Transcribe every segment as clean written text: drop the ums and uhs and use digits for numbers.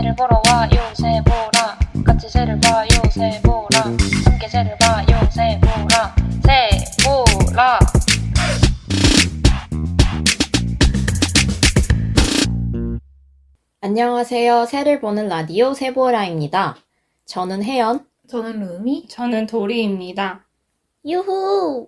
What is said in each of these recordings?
새를 보러 와요 새보라 같이 새를 봐요 새보라 함께 새를 봐요 새보라 새보라. 안녕하세요. 새를 보는 라디오 새보라입니다. 저는 혜연. 저는 루미. 저는 도리입니다. 유후!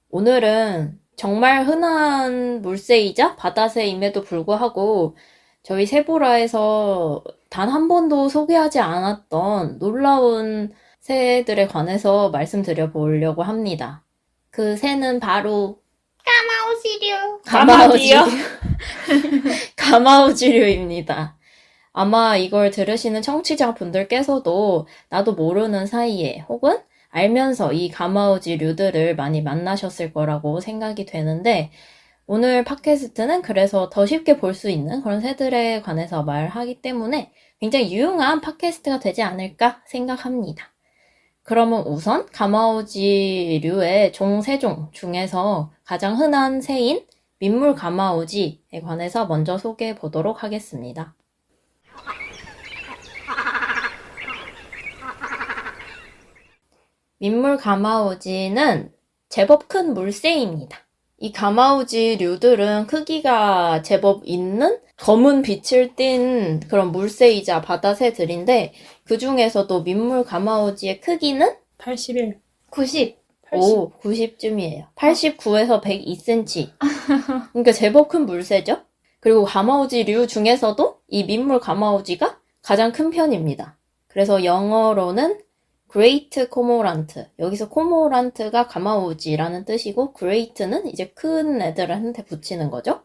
오늘은 정말 흔한 물새이자 바다새임에도 불구하고 저희 새보라에서 단 한 번도 소개하지 않았던 놀라운 새들에 관해서 말씀드려 보려고 합니다. 그 새는 바로 까마오시류. 가마디요? 가마우지류입니다. 아마 이걸 들으시는 청취자분들께서도 나도 모르는 사이에 혹은 알면서 이 가마우지류들을 많이 만나셨을 거라고 생각이 되는데 오늘 팟캐스트는 그래서 더 쉽게 볼 수 있는 그런 새들에 관해서 말하기 때문에 굉장히 유용한 팟캐스트가 되지 않을까 생각합니다. 그러면 우선 가마우지류의 종 3종 중에서 가장 흔한 새인 민물 가마우지에 관해서 먼저 소개해 보도록 하겠습니다. 민물 가마우지는 제법 큰 물새입니다. 이 가마우지류들은 크기가 제법 있는 검은 빛을 띈 그런 물새이자 바다새들인데 그 중에서도 민물 가마우지의 크기는 81. 90. 90쯤이에요. 89에서 102cm. 그러니까 제법 큰 물새죠. 그리고 가마우지류 중에서도 이 민물 가마우지가 가장 큰 편입니다. 그래서 영어로는 Great Cormorant. 여기서 코모란트가 가마우지라는 뜻이고 Great는 이제 큰 애들한테 붙이는 거죠.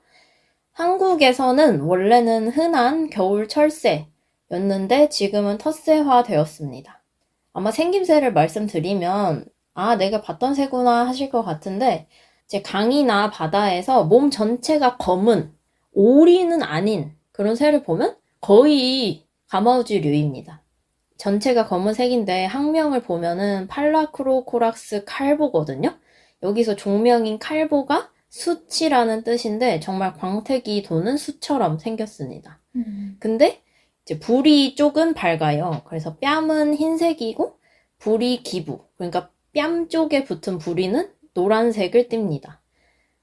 한국에서는 원래는 흔한 겨울 철새였는데 지금은 텃새화 되었습니다. 아마 생김새를 말씀드리면 아, 내가 봤던 새구나 하실 것 같은데 이제 강이나 바다에서 몸 전체가 검은 오리는 아닌 그런 새를 보면 거의 가마우지류입니다. 전체가 검은색인데 학명을 보면은 팔라크로코락스 칼보거든요. 여기서 종명인 칼보가 수치라는 뜻인데 정말 광택이 도는 수처럼 생겼습니다. 근데 이제 부리 쪽은 밝아요. 그래서 뺨은 흰색이고 부리 기부, 그러니까 뺨 쪽에 붙은 부리는 노란색을 띱니다.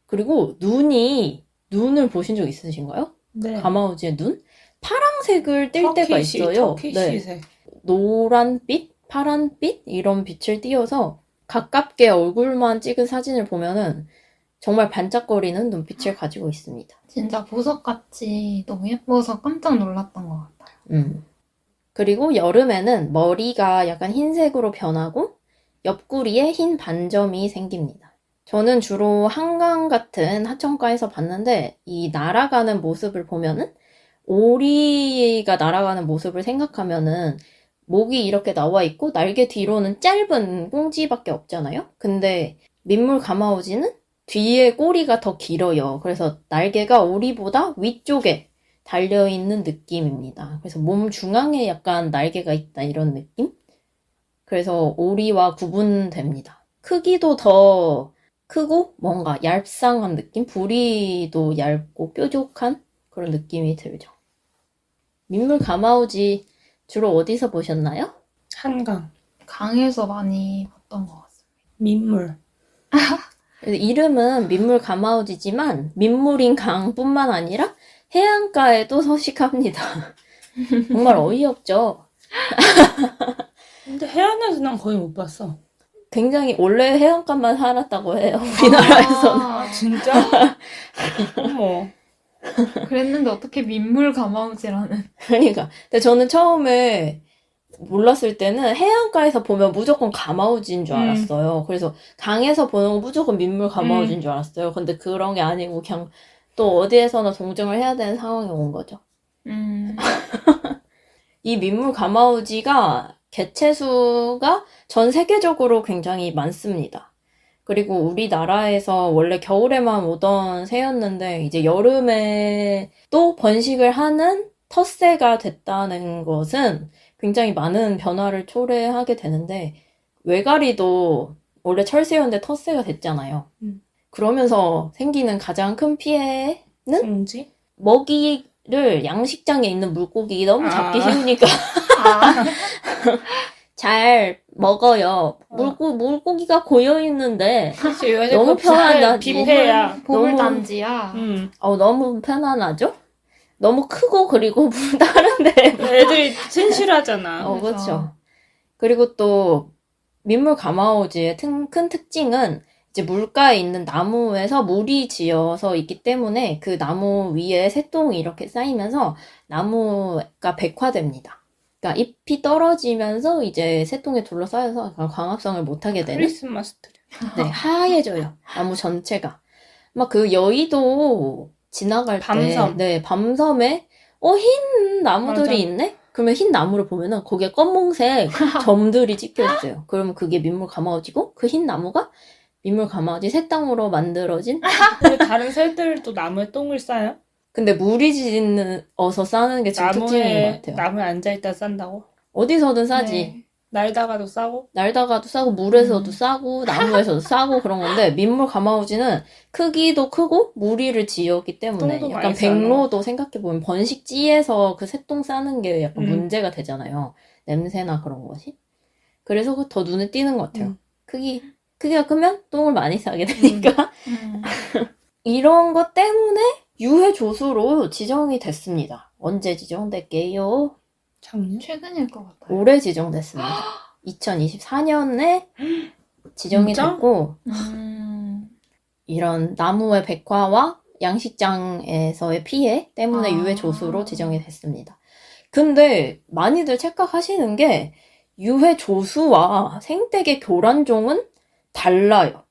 그리고 눈을 보신 적 있으신가요? 네. 가마우지의 눈? 파랑색을 띨 때가 있어요. 터키시색. 노란빛, 파란빛 이런 빛을 띄어서 가깝게 얼굴만 찍은 사진을 보면은 정말 반짝거리는 눈빛을 가지고 있습니다. 진짜 보석같이 너무 예뻐서 깜짝 놀랐던 것 같아요. 그리고 여름에는 머리가 약간 흰색으로 변하고 옆구리에 흰 반점이 생깁니다. 저는 주로 한강 같은 하천가에서 봤는데 이 날아가는 모습을 보면은 오리가 날아가는 모습을 생각하면은 목이 이렇게 나와 있고 날개 뒤로는 짧은 꽁지밖에 없잖아요. 근데 민물 가마우지는 뒤에 꼬리가 더 길어요. 그래서 날개가 오리보다 위쪽에 달려있는 느낌입니다. 그래서 몸 중앙에 약간 날개가 있다 이런 느낌? 그래서 오리와 구분됩니다. 크기도 더 크고 뭔가 얄쌍한 느낌? 부리도 얇고 뾰족한 그런 느낌이 들죠. 민물 가마우지 주로 어디서 보셨나요? 한강. 강에서 많이 봤던 것 같습니다. 민물. 그래서 이름은 민물 가마우지지만 민물인 강뿐만 아니라 해안가에도 서식합니다. 정말 어이없죠? 근데 해안에서 난 거의 못 봤어. 굉장히 원래 해안가만 살았다고 해요. 우리나라에서는. 아, 진짜? 어머. 그랬는데 어떻게 민물 가마우지라는. 그러니까. 근데 저는 처음에 몰랐을 때는 해안가에서 보면 무조건 가마우지인 줄 알았어요. 그래서 강에서 보는 건 무조건 민물 가마우지인 줄 알았어요. 근데 그런 게 아니고 그냥 또 어디에서나 동정을 해야 되는 상황이 온 거죠. 이 민물 가마우지가 개체수가 전 세계적으로 굉장히 많습니다. 그리고 우리나라에서 원래 겨울에만 오던 새였는데 이제 여름에 또 번식을 하는 텃새가 됐다는 것은 굉장히 많은 변화를 초래하게 되는데 외가리도 원래 철새였는데 텃새가 됐잖아요. 그러면서 생기는 가장 큰 피해는 승지? 먹이 물고기를 양식장에 있는 물고기 너무 잡기 쉬우니까 아, 잘 먹어요. 물고기가 고여 있는데 그치, 요새 너무 그거 편하다. 뷔페야. 보물단지야. 너무 편안하죠? 너무 크고 그리고 물 다른데 애들이 진실하잖아. 그렇죠. 그리고 또 민물 가마오지의 큰 특징은 이제 물가에 있는 나무에서 물이 지어서 있기 때문에 그 나무 위에 새똥이 이렇게 쌓이면서 나무가 백화됩니다. 그러니까 잎이 떨어지면서 이제 새똥에 둘러싸여서 약간 광합성을 못하게 되는 크리스마스 트리. 네, 하얘져요. 나무 전체가. 막 그 여의도 지나갈 밤섬. 때, 네, 밤섬에, 흰 나무들이 맞아. 있네? 그러면 흰 나무를 보면은 거기에 검은색 점들이 찍혀 있어요. 그러면 그게 민물 가마오지고, 그 흰 나무가 민물 가마오지 새땅으로 만들어진? 근데 다른 새들도 나무에 똥을 싸요? 근데 물이 지어서 싸는 게 지금 특징인 것 같아요. 나무에 앉아있다 싼다고? 어디서든 싸지. 네. 날다가도 싸고? 날다가도 싸고 물에서도 싸고 나무에서도 싸고 그런 건데 민물 가마오지는 크기도 크고 무리를 지었기 때문에 똥도 약간 많이 싸나? 백로도 생각해보면 번식지에서 그 새똥 싸는 게 약간 문제가 되잖아요. 냄새나 그런 것이. 그래서 더 눈에 띄는 것 같아요. 크기가 크면 똥을 많이 싸게 되니까. 이런 것 때문에 유해조수로 지정이 됐습니다. 언제 지정됐게요? 작년? 최근일 것 같아요. 올해 지정됐습니다. 2024년에 지정이 진짜? 됐고 음, 이런 나무의 백화와 양식장에서의 피해 때문에 아. 유해조수로 지정이 됐습니다. 근데 많이들 착각하시는 게 유해조수와 생태계 교란종은 달라요.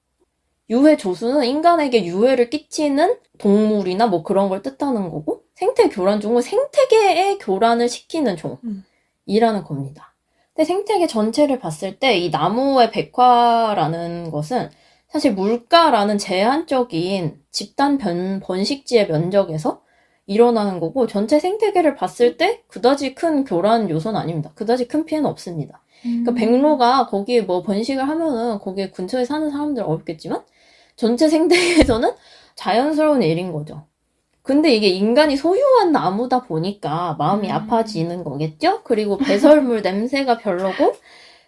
유해조수는 인간에게 유해를 끼치는 동물이나 뭐 그런 걸 뜻하는 거고 생태 교란종은 생태계에 교란을 시키는 종이라는 겁니다. 근데 생태계 전체를 봤을 때 이 나무의 백화라는 것은 사실 물가라는 제한적인 집단 번식지의 면적에서 일어나는 거고 전체 생태계를 봤을 때 그다지 큰 교란 요소는 아닙니다. 그다지 큰 피해는 없습니다. 그러니까 백로가 거기에 뭐 번식을 하면은 거기에 근처에 사는 사람들 어렵겠지만 전체 생태계에서는 자연스러운 일인 거죠. 근데 이게 인간이 소유한 나무다 보니까 마음이 아파지는 거겠죠? 그리고 배설물 냄새가 별로고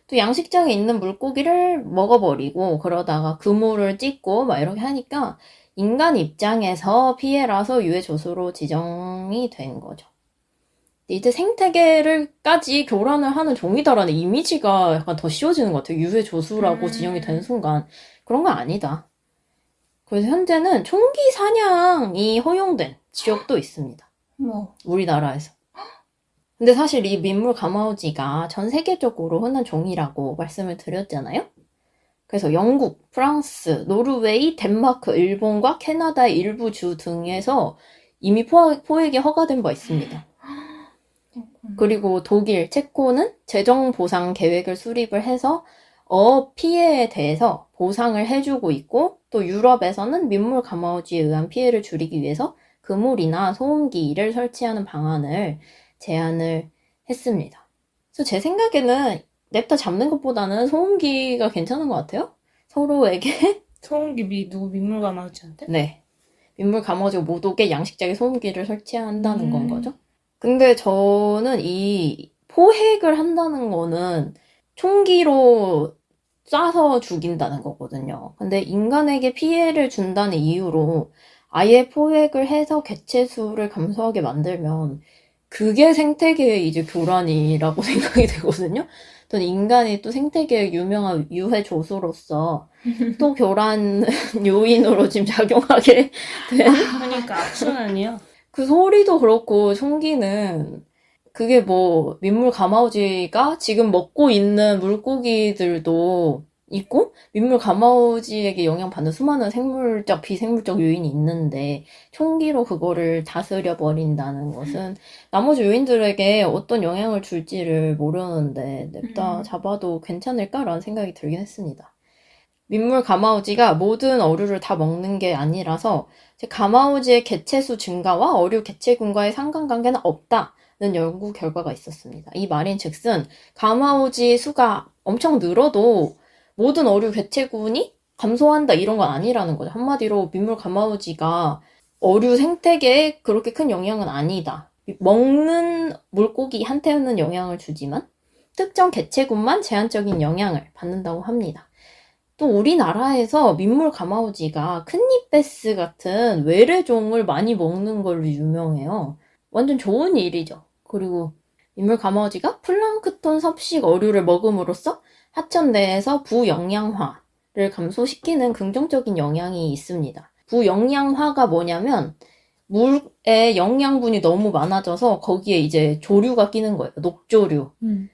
또 양식장에 있는 물고기를 먹어버리고 그러다가 그물을 찢고 막 이렇게 하니까 인간 입장에서 피해라서 유해조수로 지정이 된 거죠. 이제 생태계를까지 교란을 하는 종이다라는 이미지가 약간 더 씌워지는 것 같아요. 유해조수라고 지정이 된 순간. 그런 건 아니다. 그래서 현재는 총기 사냥이 허용된 지역도 있습니다. 뭐, 우리나라에서. 근데 사실 이 민물 가마우지가 전 세계적으로 흔한 종이라고 말씀을 드렸잖아요. 그래서 영국, 프랑스, 노르웨이, 덴마크, 일본과 캐나다의 일부 주 등에서 이미 포획이 허가된 바 있습니다. 그리고 독일, 체코는 재정 보상 계획을 수립을 해서 피해에 대해서 보상을 해주고 있고 또 유럽에서는 민물 가마우지에 의한 피해를 줄이기 위해서 그물이나 소음기를 설치하는 방안을 제안을 했습니다. 그래서 제 생각에는 냅다 잡는 것보다는 소음기가 괜찮은 것 같아요. 서로에게 소음기 누구 민물 가마우지한테? 네, 민물 가마우지가 못 오게 양식장에 소음기를 설치한다는 건 거죠. 근데 저는 이 포획을 한다는 거는 총기로 쏴서 죽인다는 거거든요. 근데 인간에게 피해를 준다는 이유로 아예 포획을 해서 개체수를 감소하게 만들면 그게 생태계의 이제 교란이라고 생각이 되거든요. 저는 인간이 또 생태계의 유명한 유해조수로서 또 교란 요인으로 지금 작용하게 된 그러니까 악순환이야. 그 소리도 그렇고 총기는 그게 뭐 민물 가마우지가 지금 먹고 있는 물고기들도 있고 민물 가마우지에게 영향받는 수많은 생물적, 비생물적 요인이 있는데 총기로 그거를 다스려 버린다는 것은 나머지 요인들에게 어떤 영향을 줄지를 모르는데 냅다 잡아도 괜찮을까라는 생각이 들긴 했습니다. 민물 가마우지가 모든 어류를 다 먹는 게 아니라서 가마우지의 개체수 증가와 어류 개체군과의 상관관계는 없다는 연구 결과가 있었습니다. 이 말인 즉슨 가마우지 수가 엄청 늘어도 모든 어류 개체군이 감소한다 이런 건 아니라는 거죠. 한마디로 민물 가마우지가 어류 생태계에 그렇게 큰 영향은 아니다. 먹는 물고기한테는 영향을 주지만 특정 개체군만 제한적인 영향을 받는다고 합니다. 또 우리나라에서 민물 가마우지가 큰잎베스 같은 외래종을 많이 먹는 걸로 유명해요. 완전 좋은 일이죠. 그리고 민물 가마우지가 플랑크톤 섭식 어류를 먹음으로써 하천 내에서 부영양화를 감소시키는 긍정적인 영향이 있습니다. 부영양화가 뭐냐면 물에 영양분이 너무 많아져서 거기에 이제 조류가 끼는 거예요. 녹조류.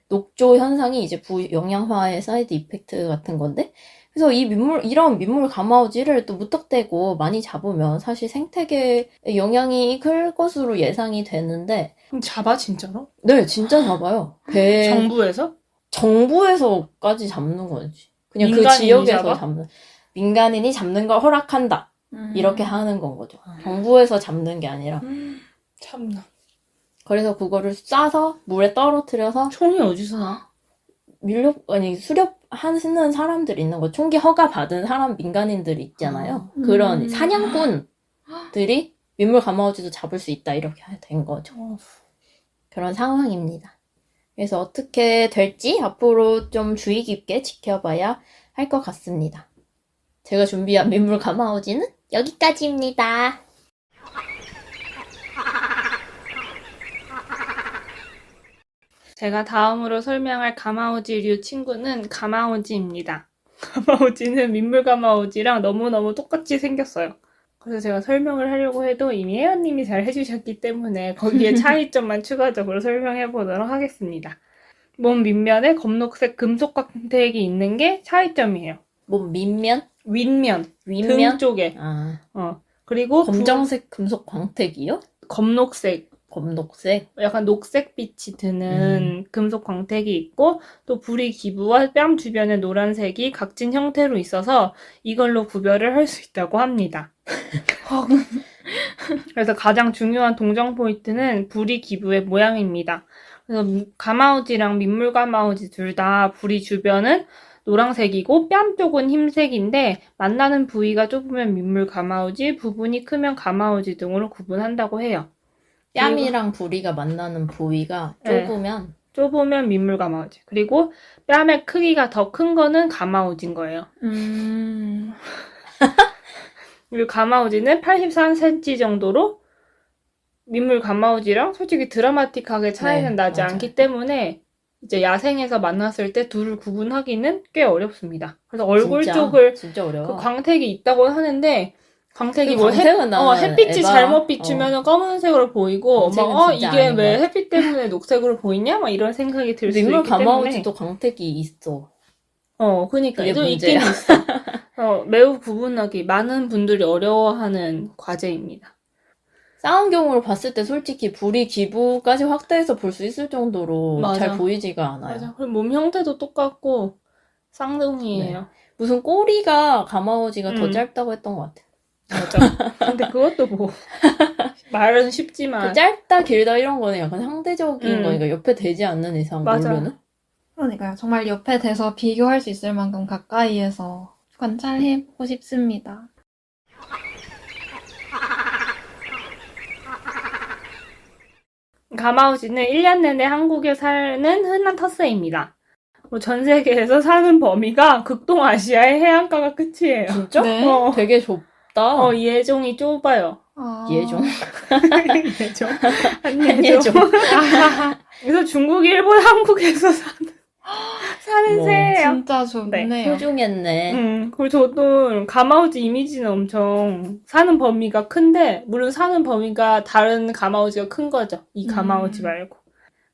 녹조 현상이 이제 부영양화의 사이드 이펙트 같은 건데, 그래서 이런 민물 가마우지를 또 무턱대고 많이 잡으면 사실 생태계에 영향이 클 것으로 예상이 되는데, 그럼 잡아 진짜로? 네, 진짜 잡아요. 정부에서? 정부에서까지 잡는 거지. 그냥 그 민간인이 지역에서 잡아? 잡는. 민간인이 잡는 걸 허락한다. 이렇게 하는 건 거죠. 정부에서 잡는 게 아니라. 참나. 그래서 그거를 쏴서 물에 떨어뜨려서 총이 어디서 나? 수렵하는 사람들이 있는 거. 총기 허가 받은 사람, 민간인들이 있잖아요. 그런 사냥꾼들이 민물 가마우지도 잡을 수 있다. 이렇게 된 거죠. 그런 상황입니다. 그래서 어떻게 될지 앞으로 좀 주의 깊게 지켜봐야 할 것 같습니다. 제가 준비한 민물 가마우지는 여기까지입니다. 제가 다음으로 설명할 가마우지류 친구는 가마우지입니다. 가마우지는 민물 가마우지랑 너무너무 똑같이 생겼어요. 그래서 제가 설명을 하려고 해도 이미 혜연님이 잘 해주셨기 때문에 거기에 차이점만 추가적으로 설명해 보도록 하겠습니다. 몸 밑면에 검록색 금속 광택이 있는 게 차이점이에요. 몸 밑면? 윗면, 윗면? 등 쪽에. 아, 그리고 검정색 금속 광택이요? 검록색, 검록색? 약간 녹색빛이 드는 금속 광택이 있고, 또 부리 기부와 뺨 주변의 노란색이 각진 형태로 있어서 이걸로 구별을 할 수 있다고 합니다. 그래서 가장 중요한 동정 포인트는 부리 기부의 모양입니다. 그래서 가마우지랑 민물 가마우지 둘 다 부리 주변은 노란색이고 뺨 쪽은 흰색인데 만나는 부위가 좁으면 민물 가마우지, 부분이 크면 가마우지 등으로 구분한다고 해요. 뺨이랑 부리가 만나는 부위가 좁으면 좁으면 민물 가마우지. 그리고 뺨의 크기가 더 큰 거는 가마우지인 거예요. 그리고 가마우지는 83cm 정도로 민물 가마우지랑 솔직히 드라마틱하게 차이는 나지 맞아요. 않기 때문에 이제 야생에서 만났을 때 둘을 구분하기는 꽤 어렵습니다. 그래서 얼굴 쪽을 진짜 어려워. 그 광택이 있다고 하는데 광택이 뭐 광택은 나는 햇빛이 에바. 잘못 비추면 검은색으로 보이고 광택은 막 진짜 이게 아닌 왜 것 햇빛 때문에 녹색으로 보이냐 막 이런 생각이 들 수 있기 민물 때문에 가마우지도 광택이 있어. 그러니까 그게 또 있긴 문제야. 있어. 매우 구분하기 많은 분들이 어려워하는 과제입니다. 쌍안경으로 봤을 때 솔직히 부리 기부까지 확대해서 볼 수 있을 정도로 맞아. 잘 보이지가 않아요. 맞아. 그리고 몸 형태도 똑같고 쌍둥이에요. 무슨 꼬리가 가마우지가 더 음. 짧다고 했던 것 같아. 맞아. 근데 그것도 뭐 말은 쉽지만 그 짧다 길다 이런 거는 약간 상대적인 음. 거니까 옆에 대지 않는 이상 맞아. 모르는? 그러니까요. 정말 옆에 대서 비교할 수 있을 만큼 가까이에서 관찰해보고 싶습니다. 가마우지는 1년 내내 한국에 사는 흔한 텃새입니다. 전 세계에서 사는 범위가 극동아시아의 해안가가 끝이에요. 진짜? 네. 되게 좁다. 이 예종이 좁아요. 예종. 예종. 한예종. 그래서 중국, 일본, 한국에서 사는 뭐, 새예요. 진짜 좋네요. 훌륭했네. 그리고 저도 가마우지 이미지는 엄청 사는 범위가 큰데, 물론 사는 범위가 다른 가마우지가 큰 거죠. 이 가마우지 말고.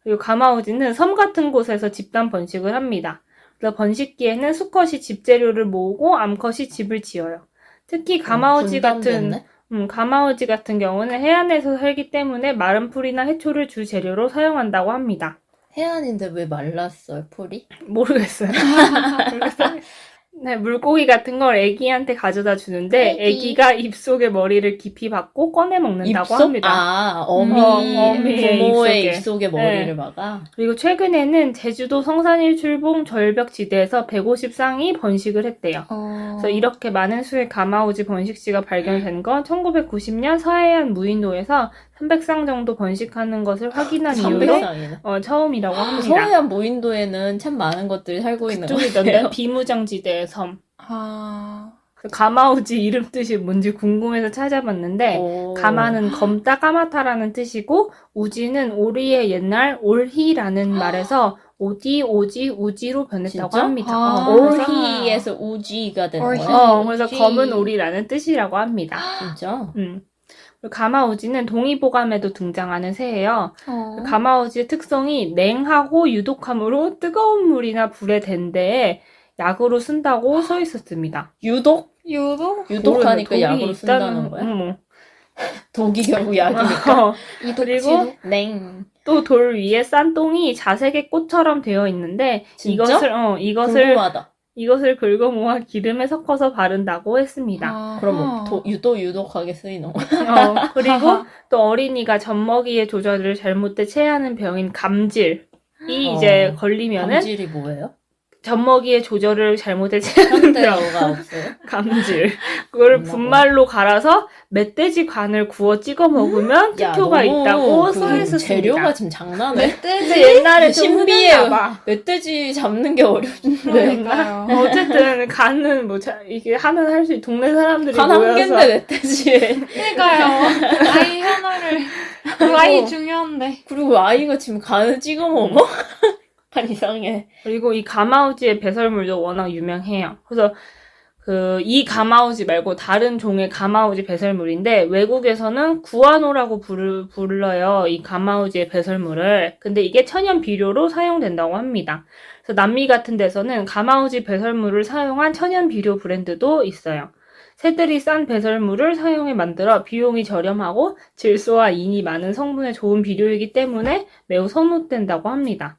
그리고 가마우지는 섬 같은 곳에서 집단 번식을 합니다. 그래서 번식기에는 수컷이 집재료를 모으고 암컷이 집을 지어요. 특히 가마우지 분단됐네. 가마우지 같은 경우는 해안에서 살기 때문에 마른 풀이나 해초를 주 재료로 사용한다고 합니다. 해안인데 왜 말랐어요, 풀이? 모르겠어요. 네, 물고기 같은 걸 애기한테 가져다 주는데 애기. 애기가 입속에 머리를 깊이 박고 꺼내 먹는다고 입속? 합니다. 아, 어미, 어미의 부모의 입속에. 입속에 머리를 네. 박아? 그리고 최근에는 제주도 성산일출봉 절벽지대에서 150쌍이 번식을 했대요. 그래서 이렇게 많은 수의 가마오지 번식지가 발견된 건 1990년 서해안 무인도에서 300쌍 정도 번식하는 것을 확인한 이후로 300쌍이네. 처음이라고 합니다. 서해안 무인도에는 참 많은 것들이 살고 있는 것 그쪽이던데 같아요. 비무장지대의 섬. 아, 가마오지 이름 뜻이 뭔지 궁금해서 찾아봤는데 오. 가마는 검다 까마타라는 뜻이고 우지는 오리의 옛날 올희라는 말에서 오디, 오지, 우지로 변했다고 진짜? 합니다. 아. 올희에서 우지가 되는 올희. 거예요? 그래서 우지. 검은 오리라는 뜻이라고 합니다. 진짜? 그리고 가마오지는 동의보감에도 등장하는 새예요. 어. 가마오지의 특성이 냉하고 유독함으로 뜨거운 물이나 불에 댄 데에 약으로 쓴다고 써 있었습니다. 유독? 유독? 유독하니까 독이 약으로 쓴다는 있다는 거야? 뭐. 독이 결국 약이니까. 그리고 냉. 또 돌 위에 싼똥이 자색의 꽃처럼 되어 있는데 진짜? 궁금하다. 이것을 긁어 모아 기름에 섞어서 바른다고 했습니다. 그럼 뭐 유독하게 쓰이는 거야? 그리고 또 어린이가 젖먹이의 조절을 잘못돼 체하는 병인 감질이 이제 걸리면은 감질이 뭐예요? 젖먹이의 조절을 잘못해 체하는 병. 현대어가 없어요? 감질. 그걸 없나 분말로 갈아서 멧돼지 간을 구워 찍어 먹으면 야, 특효가 너무 있다고 그 써 있었습니다. 재료가 지금 장난해? 근데 옛날에 좀 신비해요. 흔했나 봐. 멧돼지 잡는 게 어려운데. 그러니까요. 어쨌든 간은 뭐 이게 하는 할 수 동네 사람들이 간 한 모여서 개인데 멧돼지에. 그러니까요. 아이 하나를. 그 아이 중요한데. 그리고 아이가 지금 간을 찍어 먹어? 간 이상해. 그리고 이 가마우지의 배설물도 워낙 유명해요. 그래서 이 가마우지 말고 다른 종의 가마우지 배설물인데 외국에서는 구아노라고 불러요. 이 가마우지의 배설물을. 근데 이게 천연 비료로 사용된다고 합니다. 그래서 남미 같은 데서는 가마우지 배설물을 사용한 천연 비료 브랜드도 있어요. 새들이 싼 배설물을 사용해 만들어 비용이 저렴하고 질소와 인이 많은 성분의 좋은 비료이기 때문에 매우 선호된다고 합니다.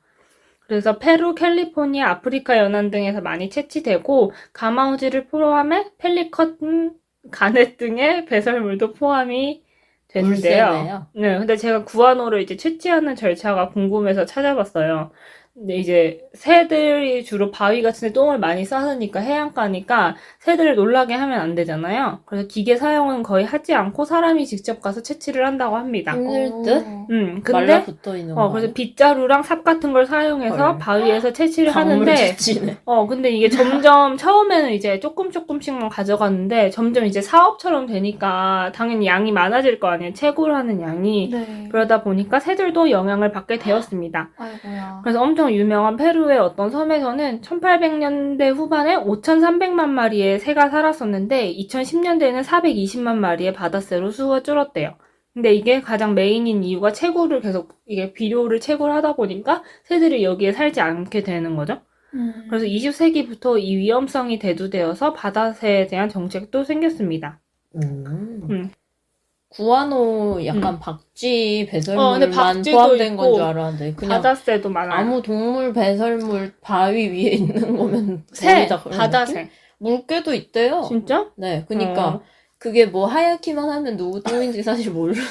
그래서 페루, 캘리포니아, 아프리카 연안 등에서 많이 채취되고 가마우지를 포함해 펠리컨, 가넷 등의 배설물도 포함이 되는데요. 물세네요. 네, 근데 제가 구아노를 이제 채취하는 절차가 궁금해서 찾아봤어요. 근데 이제 새들이 주로 바위 같은 데 똥을 많이 싸으니까 해안가니까 새들을 놀라게 하면 안 되잖아요. 그래서 기계 사용은 거의 하지 않고 사람이 직접 가서 채취를 한다고 합니다. 힘들 듯? 근데 말라붙어 있는 거. 그래서 빗자루랑 삽 같은 걸 사용해서 헐. 바위에서 채취를 강물 하는데 채취네. 근데 이게 점점 처음에는 이제 조금씩만 가져갔는데 점점 이제 사업처럼 되니까 당연히 양이 많아질 거 아니에요. 채굴 하는 양이. 네. 그러다 보니까 새들도 영향을 받게 되었습니다. 아이고야. 그래서 엄청 유명한 페루의 어떤 섬에서는 1800년대 후반에 5,300만 마리의 새가 살았었는데 2010년대에는 420만 마리의 바다새로 수가 줄었대요. 근데 이게 가장 메인인 이유가 채굴을 계속 이게 비료를 채굴하다 보니까 새들이 여기에 살지 않게 되는 거죠. 그래서 20세기부터 이 위험성이 대두되어서 바다새에 대한 정책도 생겼습니다. 구아노 약간 박쥐 근데 배설물만 박쥐도 포함된 건 있고 줄 알았는데 그냥 바다새도 많아요. 아무 동물 배설물 바위 위에 있는 거면 새, 거의 다 그런 바다새. 느낌? 물개도 있대요. 진짜? 네, 그니까 그게 뭐 하얗기만 하면 누구 똥인지 사실 모르는.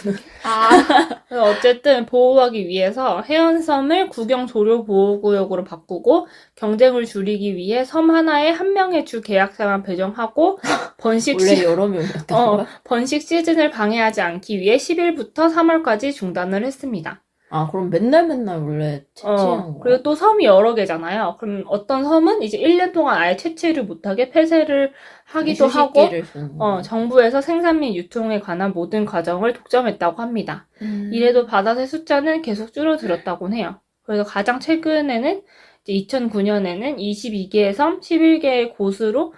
그래서 어쨌든 보호하기 위해서 해안섬을 구경 조료 보호구역으로 바꾸고 경쟁을 줄이기 위해 섬 하나에 한 명의 주 계약자만 배정하고 원래 여러 명이었던 거야? 번식 시즌을 방해하지 않기 위해 10일부터 3월까지 중단을 했습니다. 아, 그럼 맨날 원래 채취한 거야? 그리고 또 섬이 여러 개잖아요. 그럼 어떤 섬은 이제 1년 동안 아예 채취를 못하게 폐쇄를 하기도 하고 휴식기를 주는 거야. 정부에서 생산 및 유통에 관한 모든 과정을 독점했다고 합니다. 이래도 바다새 숫자는 계속 줄어들었다고 해요. 그래서 가장 최근에는 이제 2009년에는 22개의 섬, 11개의 곳으로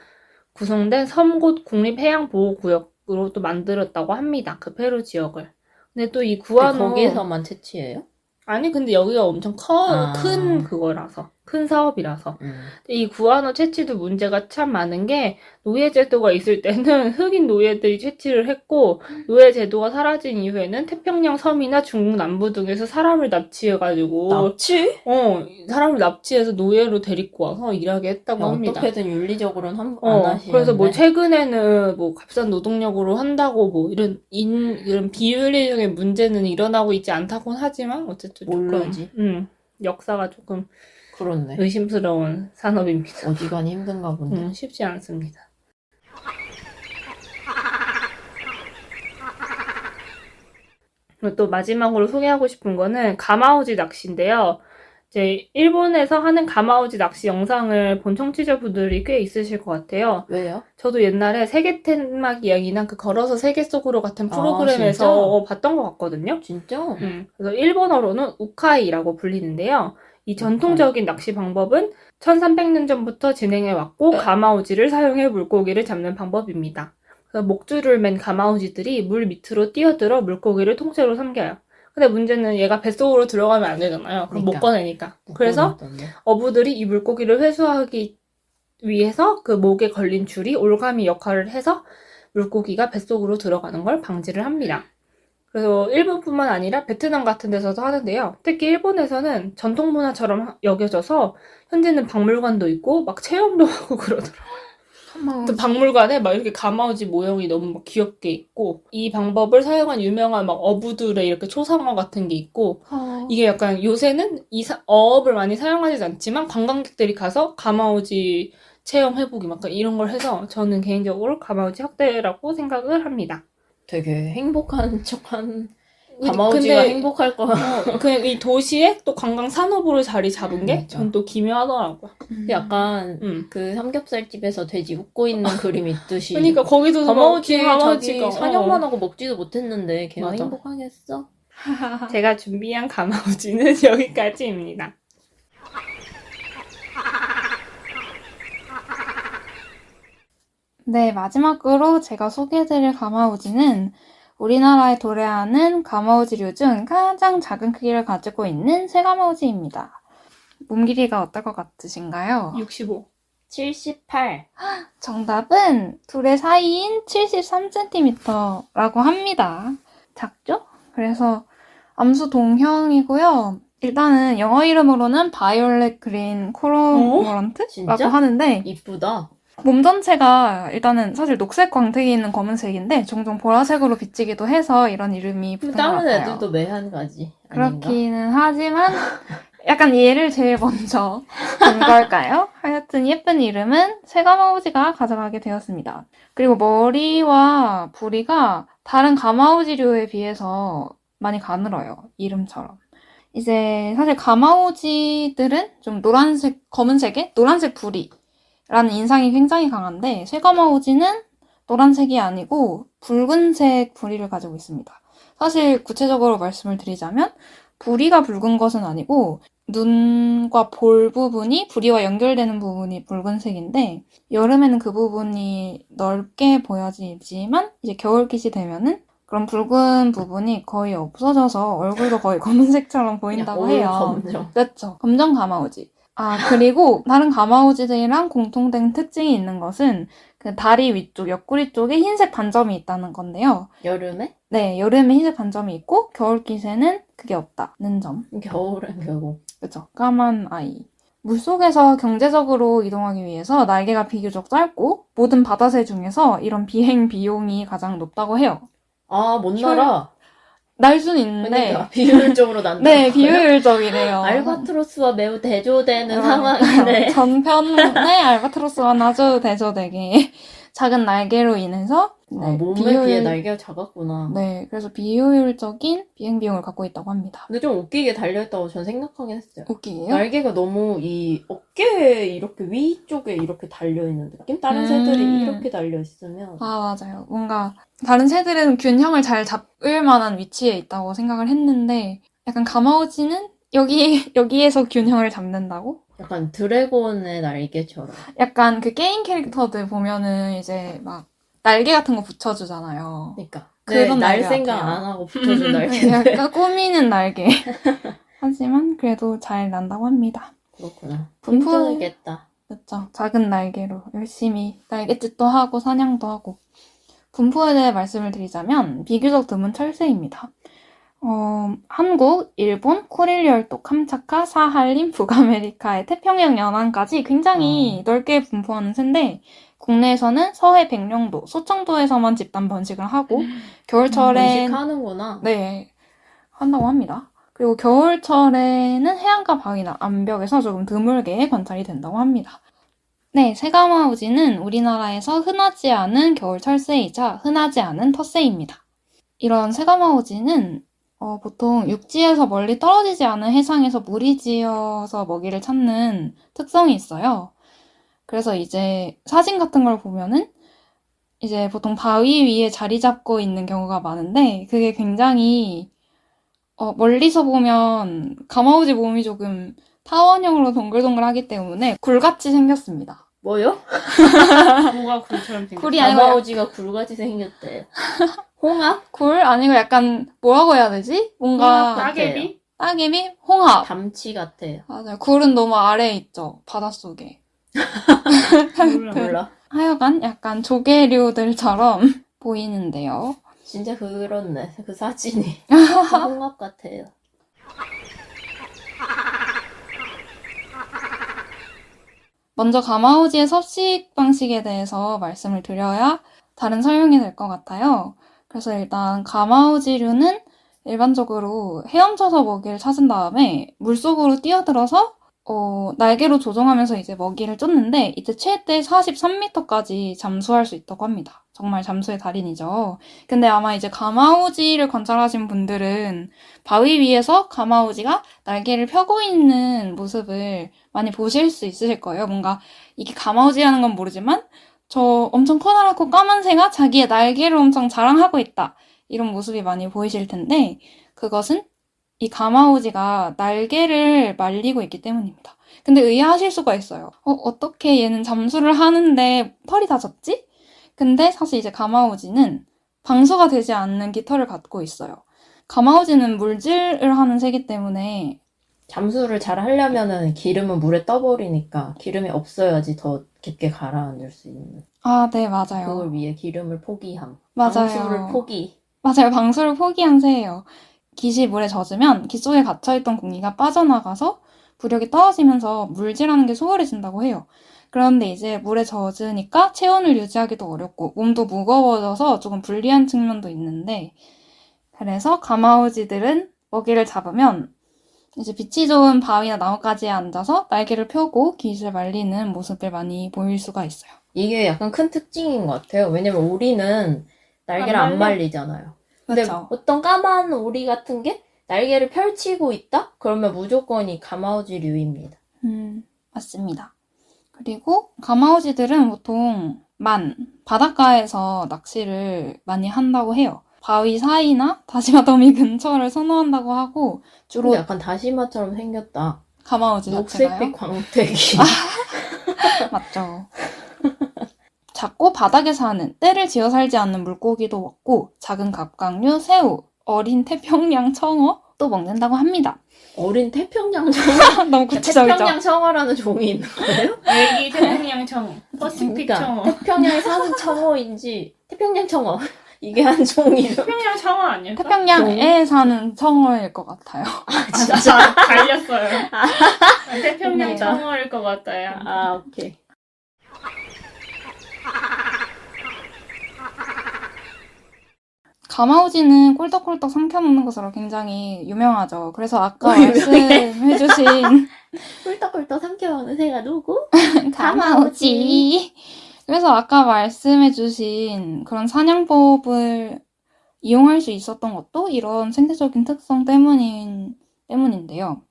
구성된 섬곳 국립해양보호구역으로 또 만들었다고 합니다. 그 페루 지역을. 근데 또 이 구아노 거기에서만 채취해요? 아니 근데 여기가 엄청 큰 그거라서 큰 사업이라서. 이 구한어 채취도 문제가 참 많은 게 노예제도가 있을 때는 흑인 노예들이 채취를 했고 노예제도가 사라진 이후에는 태평양 섬이나 중국 남부 등에서 사람을 납치해가지고 납치? 사람을 납치해서 노예로 데리고 와서 일하게 했다고 합니다. 어떻게든 윤리적으로는 안 하시는데. 그래서 뭐 최근에는 뭐 값싼 노동력으로 한다고 뭐 이런 비윤리적인 문제는 일어나고 있지 않다고는 하지만 어쨌든 모르지. 조금 역사가 조금 그렇네. 의심스러운 산업입니다. 어지간히 힘든가 본데. 쉽지 않습니다. 그리고 또 마지막으로 소개하고 싶은 거는 가마우지 낚시인데요. 이제 일본에서 하는 가마우지 낚시 영상을 본 청취자분들이 꽤 있으실 것 같아요. 왜요? 저도 옛날에 세계 텐막 이야기나 그 걸어서 세계 속으로 같은 아, 프로그램에서 봤던 것 같거든요. 진짜? 그래서 일본어로는 우카이라고 불리는데요. 이 전통적인 낚시 방법은 1300년 전부터 진행해 왔고 가마우지를 사용해 물고기를 잡는 방법입니다. 그래서 목줄을 맨 가마우지들이 물 밑으로 뛰어들어 물고기를 통째로 삼켜요. 근데 문제는 얘가 뱃속으로 들어가면 안 되잖아요. 그럼 못 그러니까. 꺼내니까. 그래서 어부들이 이 물고기를 회수하기 위해서 그 목에 걸린 줄이 올가미 역할을 해서 물고기가 뱃속으로 들어가는 걸 방지를 합니다. 그래서 일본뿐만 아니라 베트남 같은 데서도 하는데요. 특히 일본에서는 전통 문화처럼 여겨져서 현재는 박물관도 있고 막 체험도 하고 그러더라고요. 또 박물관에 막 이렇게 가마우지 모형이 너무 막 귀엽게 있고 이 방법을 사용한 유명한 막 어부들의 이렇게 초상화 같은 게 있고 이게 약간 요새는 어업을 많이 사용하지 않지만 관광객들이 가서 가마우지 체험해보기 막 이런 걸 해서 저는 개인적으로 가마우지 학대라고 생각을 합니다. 되게 행복한 척한 가마우지가 행복할 거. 그냥 이 도시에 또 관광 산업으로 자리 잡은 게 전 또 기묘하더라고요. 약간 그 삼겹살집에서 돼지 웃고 있는 그림 있듯이. 그러니까 거기도 가마우지가 가마우지가 사냥만 하고 먹지도 못했는데 걔가 맞아. 행복하겠어? 제가 준비한 가마우지는 여기까지입니다. 네, 마지막으로 제가 소개해드릴 가마우지는 우리나라에 도래하는 가마우지류 중 가장 작은 크기를 가지고 있는 새가마우지입니다. 몸 길이가 어떨 것 같으신가요? 65. 78. 정답은 둘의 사이인 73cm라고 합니다. 작죠? 그래서 암수 동형이고요. 일단은 영어 이름으로는 바이올렛 그린 코로모런트라고 진짜? 하는데 이쁘다. 몸 전체가 일단은 사실 녹색 광택이 있는 검은색인데 종종 보라색으로 비치기도 해서 이런 이름이 붙은 것 다른 같아요. 애들도 매한가지. 아닌가? 그렇기는 하지만 약간 얘를 제일 먼저 본 걸까요? 하여튼 예쁜 이름은 새가마우지가 가져가게 되었습니다. 그리고 머리와 부리가 다른 가마우지류에 비해서 많이 가늘어요. 이름처럼. 이제 사실 가마우지들은 좀 노란색, 검은색에 노란색 부리라는 인상이 굉장히 강한데 새가마우지는 노란색이 아니고 붉은색 부리를 가지고 있습니다. 사실 구체적으로 말씀을 드리자면 부리가 붉은 것은 아니고 눈과 볼 부분이 부리와 연결되는 부분이 붉은색인데 여름에는 그 부분이 넓게 보여지지만 이제 겨울깃이 되면은 그런 붉은 부분이 거의 없어져서 얼굴도 거의 검은색처럼 보인다고 해요. 검정. 그렇죠. 검정 가마우지. 그리고 다른 가마우지들이랑 공통된 특징이 있는 것은 그 다리 위쪽, 옆구리 쪽에 흰색 반점이 있다는 건데요. 여름에? 네, 여름에 흰색 반점이 있고 겨울깃에는 그게 없다는 점. 겨울엔 결국. 그렇죠. 까만 아이. 물속에서 경제적으로 이동하기 위해서 날개가 비교적 짧고 모든 바다새 중에서 이런 비행 비용이 가장 높다고 해요. 못 날아. 날 수는 있는데 그러니까 비효율적으로 난다. 네, 비효율적이래요. 알바트로스와 매우 대조되는 상황이네. 전편의 알바트로스와 아주 대조되게 작은 날개로 인해서 몸에 비해 날개가 작았구나. 네, 그래서 비효율적인 비행 비용을 갖고 있다고 합니다. 근데 좀 웃기게 달려있다고 전 생각하긴 했어요. 웃기게요? 날개가 너무 이 어깨에 이렇게 위쪽에 이렇게 달려있는 느낌? 다른 새들이 이렇게 달려있으면. 맞아요. 뭔가 다른 새들은 균형을 잘 잡을 만한 위치에 있다고 생각을 했는데 약간 가마우지는 여기에서 균형을 잡는다고? 약간 드래곤의 날개처럼. 약간 그 게임 캐릭터들 보면은 이제 막 날개 같은 거 붙여주잖아요. 그러니까. 그런 날 날개 생각 같아요. 안 하고 붙여준 날개인데. 약간 꾸미는 날개. 하지만 그래도 잘 난다고 합니다. 그렇구나. 분포- 힘들겠다. 그렇죠. 작은 날개로 열심히 날갯짓도 하고 사냥도 하고. 분포에 대해 말씀을 드리자면 비교적 드문 철새입니다. 한국, 일본, 쿠릴 열도, 캄차카, 사할린, 북아메리카의 태평양 연안까지 굉장히 넓게 분포하는 새인데 국내에서는 서해 백령도, 소청도에서만 집단 번식을 하고 겨울철엔 번식하는구나. 네, 한다고 합니다. 그리고 겨울철에는 해안가 바위나 암벽에서 조금 드물게 관찰이 된다고 합니다. 네, 세가마우지는 우리나라에서 흔하지 않은 겨울 철새이자 흔하지 않은 텃새입니다. 이런 세가마우지는 보통 육지에서 멀리 떨어지지 않은 해상에서 무리지어서 먹이를 찾는 특성이 있어요. 그래서 이제 사진 같은 걸 보면은 이제 보통 바위 위에 자리 잡고 있는 경우가 많은데 그게 굉장히 멀리서 보면 가마우지 몸이 조금 타원형으로 동글동글하기 때문에 굴같이 생겼습니다. 뭐요? 뭐가 굴처럼 생겼어? 굴이 아니고 가마우지가 굴같이 생겼대. 홍합? 굴 아니고 약간 뭐라고 해야 되지? 뭔가 홍합 따개비? 따개비? 홍합. 담치 같아요. 맞아요. 굴은 너무 아래에 있죠. 바닷속에. 몰라. 하여간 약간 조개류들처럼 보이는데요. 진짜 그렇네. 그 사진이. 홍합 같아요. 먼저 가마우지의 섭식 방식에 대해서 말씀을 드려야 다른 설명이 될 것 같아요. 그래서 일단 가마우지류는 일반적으로 헤엄쳐서 먹이를 찾은 다음에 물속으로 뛰어들어서 날개로 조종하면서 이제 먹이를 쫓는데 이때 최대 43m까지 잠수할 수 있다고 합니다. 정말 잠수의 달인이죠. 근데 아마 이제 가마우지를 관찰하신 분들은 바위 위에서 가마우지가 날개를 펴고 있는 모습을 많이 보실 수 있으실 거예요. 뭔가 이게 가마우지라는 건 모르지만 저 엄청 커다랗고 까만 새가 자기의 날개를 엄청 자랑하고 있다. 이런 모습이 많이 보이실 텐데 그것은 이 가마우지가 날개를 말리고 있기 때문입니다. 근데 의아하실 수가 있어요. 어떻게 얘는 잠수를 하는데 털이 다 졌지? 근데 사실 이제 가마우지는 방수가 되지 않는 깃털을 갖고 있어요. 가마우지는 물질을 하는 새이기 때문에 잠수를 잘 하려면은 기름은 물에 떠버리니까 기름이 없어야지 더 깊게 가라앉을 수 있는. 네, 맞아요. 그걸 위해 기름을 포기함. 맞아요. 방수를 포기. 맞아요. 방수를 포기한 새예요. 깃이 물에 젖으면 깃 속에 갇혀있던 공기가 빠져나가서 부력이 떨어지면서 물질하는 게 수월해진다고 해요. 그런데 이제 물에 젖으니까 체온을 유지하기도 어렵고 몸도 무거워져서 조금 불리한 측면도 있는데 그래서 가마우지들은 먹이를 잡으면 이제 빛이 좋은 바위나 나뭇가지에 앉아서 날개를 펴고 깃을 말리는 모습을 많이 보일 수가 있어요. 이게 약간 큰 특징인 것 같아요. 왜냐면 오리는 날개를 안 말려? 말리잖아요. 근데 그렇죠. 어떤 까만 오리 같은 게 날개를 펼치고 있다? 그러면 무조건 이 가마우지류입니다. 맞습니다. 그리고 가마우지들은 보통 바닷가에서 낚시를 많이 한다고 해요. 바위 사이나 다시마 더미 근처를 선호한다고 하고 주로 약간 다시마처럼 생겼다. 가마우지 자체가요. 녹색빛 광택이. 맞죠. 작고 바닥에 사는 때를 지어 살지 않는 물고기도 먹고 작은 갑각류, 새우, 어린 태평양 청어 또 먹는다고 합니다. 어린 태평양 청어. 너무 구체적이죠? 태평양 청어라는 종이 있는 거예요? 애기 태평양 청어, 퍼시픽 그러니까 청어. 태평양에 사는 청어인지 태평양 청어 이게 한 종이죠. 태평양 청어 아니었어? 태평양에 사는 청어일 것 같아요. 진짜 갈렸어요. 태평양 네. 청어일 것 같아요. 오케이. 가마우지는 꿀떡꿀떡 삼켜 먹는 것으로 굉장히 유명하죠. 그래서 아까 유명해. 말씀해주신 꿀떡꿀떡 삼켜먹는 새가 누구? 가마우지. 그래서 아까 말씀해주신 그런 사냥법을 이용할 수 있었던 것도 이런 생태적인 특성 때문인데요.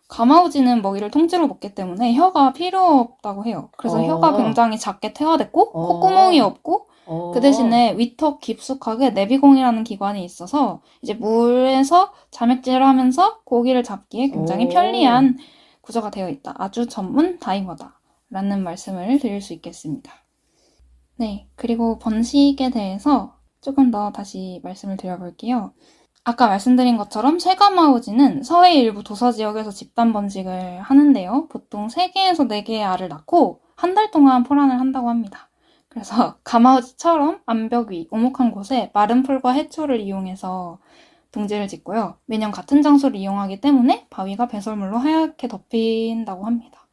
가마우지는 먹이를 통째로 먹기 때문에 혀가 필요 없다고 해요. 그래서 혀가 굉장히 작게 퇴화됐고 콧구멍이 없고 그 대신에 위턱 깊숙하게 내비공이라는 기관이 있어서 이제 물에서 자맥질을 하면서 고기를 잡기에 굉장히 편리한 구조가 되어 있다. 아주 전문 다이버다. 라는 말씀을 드릴 수 있겠습니다. 네, 그리고 번식에 대해서 조금 더 다시 말씀을 드려볼게요. 아까 말씀드린 것처럼 쇠가마우지는 서해 일부 도서 지역에서 집단 번식을 하는데요. 보통 3개에서 4개의 알을 낳고 한 달 동안 포란을 한다고 합니다. 그래서 가마우지처럼 암벽 위, 오목한 곳에 마른 풀과 해초를 이용해서 둥지를 짓고요. 매년 같은 장소를 이용하기 때문에 바위가 배설물로 하얗게 덮인다고 합니다.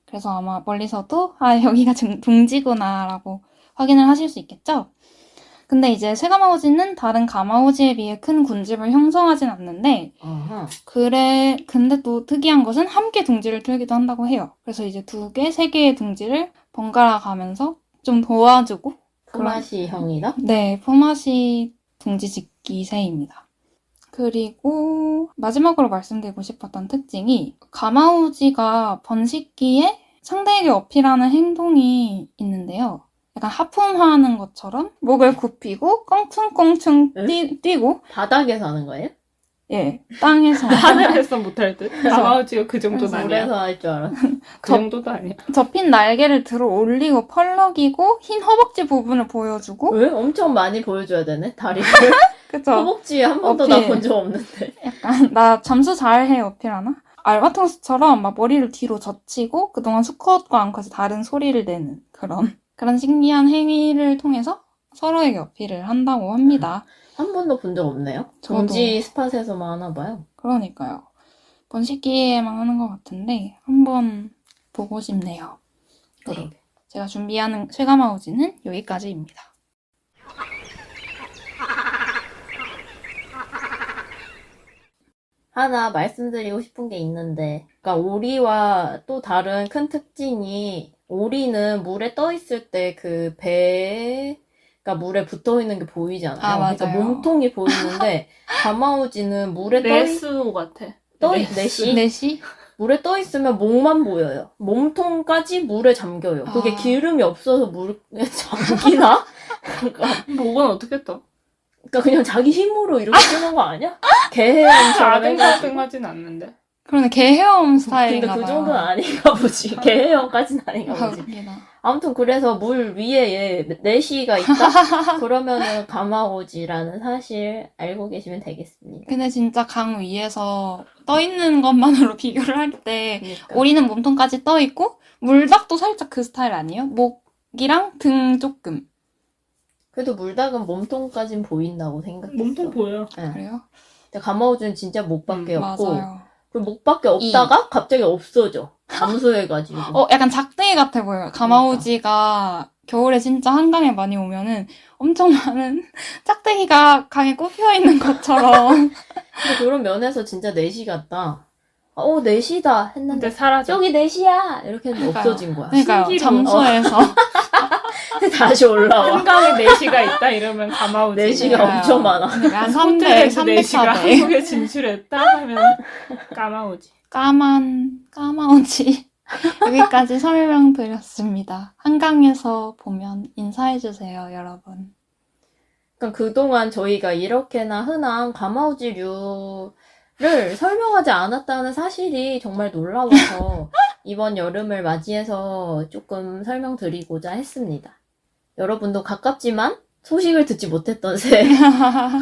그래서 아마 멀리서도 여기가 둥지구나 라고 확인을 하실 수 있겠죠? 근데 이제 쇠가마우지는 다른 가마우지에 비해 큰 군집을 형성하진 않는데 아하. 근데 또 특이한 것은 함께 둥지를 틀기도 한다고 해요. 그래서 이제 2개, 3개의 둥지를 번갈아 가면서 좀 도와주고 포마시형이다? 네, 포마시 둥지 짓기 새입니다. 그리고 마지막으로 말씀드리고 싶었던 특징이 가마우지가 번식기에 상대에게 어필하는 행동이 있는데요. 약간 하품하는 것처럼 목을 굽히고 껑충껑충 뛰고 바닥에서 하는 거예요? 예, 땅에서 하늘에서 못할 듯. 가마우지가 그 정도는 아니야. 물에서 할 줄 알았어. 그 정도도 아니야. 접힌 날개를 들어 올리고 펄럭이고 흰 허벅지 부분을 보여주고 왜? 엄청 많이 보여줘야 되네, 다리를. 그쵸? 허벅지에 한 번도 나 어필. 본 적 없는데. 약간 나 잠수 잘해 어필하나? 알바트로스처럼 막 머리를 뒤로 젖히고 그동안 수컷과 암컷이 다른 소리를 내는 그런 신기한 행위를 통해서 서로에게 어필을 한다고 합니다. 한 번도 본 적 없네요. 저도. 둥지 스팟에서만 하나 봐요. 그러니까요. 번식기에만 하는 것 같은데 한번 보고 싶네요. 그러게. 제가 준비하는 쇠가마우지는 여기까지입니다. 하나 말씀드리고 싶은 게 있는데, 그러니까 오리와 또 다른 큰 특징이, 오리는 물에 떠 있을 때 그 배가 물에 붙어 있는 게 보이잖아요. 아, 맞아요. 그러니까 몸통이 보이는데, 가마우지는 물에 레스오 같아. 내시? 넷이? 물에 떠 있으면 목만 보여요. 몸통까지 물에 잠겨요. 그게 아. 기름이 없어서 물에 잠기나? 목은 어떻게 떠? 그러니까 그냥 자기 힘으로 이렇게 뜨는 거 아니야? 개헤엄처럼 해가지고. 아등바등하진 않는데. 그러네, 개헤엄 근데 스타일인가 그 봐요. 정도는 아닌가 보지. 개헤엄까지는 아닌가 보지. 웃기다. 아무튼 그래서 물 위에 얘 내시가 있다? 그러면은 가마오지라는 사실 알고 계시면 되겠습니다. 근데 진짜 강 위에서 떠 있는 것만으로 비교를 할 때 그러니까. 오리는 몸통까지 떠 있고 물닭도 살짝 그 스타일 아니에요? 목이랑 등 조금. 그래도 물닭은 몸통까진 보인다고 생각했어. 몸통 보여. 네. 그래요? 근데 가마오지는 진짜 목밖에 없고 맞아요. 그 목밖에 없다가 갑자기 없어져. 잠수해가지고. 약간 작대기 같아 보여요. 가마우지가 겨울에 진짜 한강에 많이 오면은 엄청 많은 짝대기가 강에 꼽혀 있는 것처럼. 근데 그런 면에서 진짜 내시 같다. 내시다 했는데 근데 사라져. 저기 내시야 이렇게 했는데 그러니까요. 없어진 거야. 그러니까요. 신기루. 잠수해서. 다시 올라와. 한강에 내시가 있다 이러면 가마우지. 내시가 엄청 많아. 그러니까 한 호텔에서 300, 내시가 304대. 한국에 진출했다 하면 까마우지. 까마우지. 여기까지 설명드렸습니다. 한강에서 보면 인사해주세요, 여러분. 그러니까 그동안 저희가 이렇게나 흔한 가마우지류를 설명하지 않았다는 사실이 정말 놀라워서 이번 여름을 맞이해서 조금 설명드리고자 했습니다. 여러분도 가깝지만 소식을 듣지 못했던 새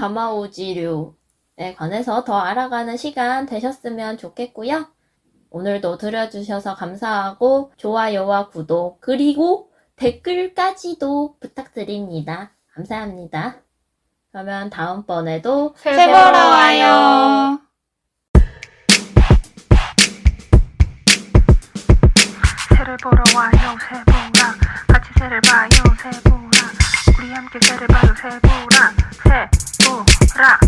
가마우지류에 관해서 더 알아가는 시간 되셨으면 좋겠고요. 오늘도 들어주셔서 감사하고 좋아요와 구독 그리고 댓글까지도 부탁드립니다. 감사합니다. 그러면 다음번에도 새 보러 와요. 새를 보러 와요 새보라 같이 새를 봐요 새보라 우리 함께 새를 봐요 새보라 새보라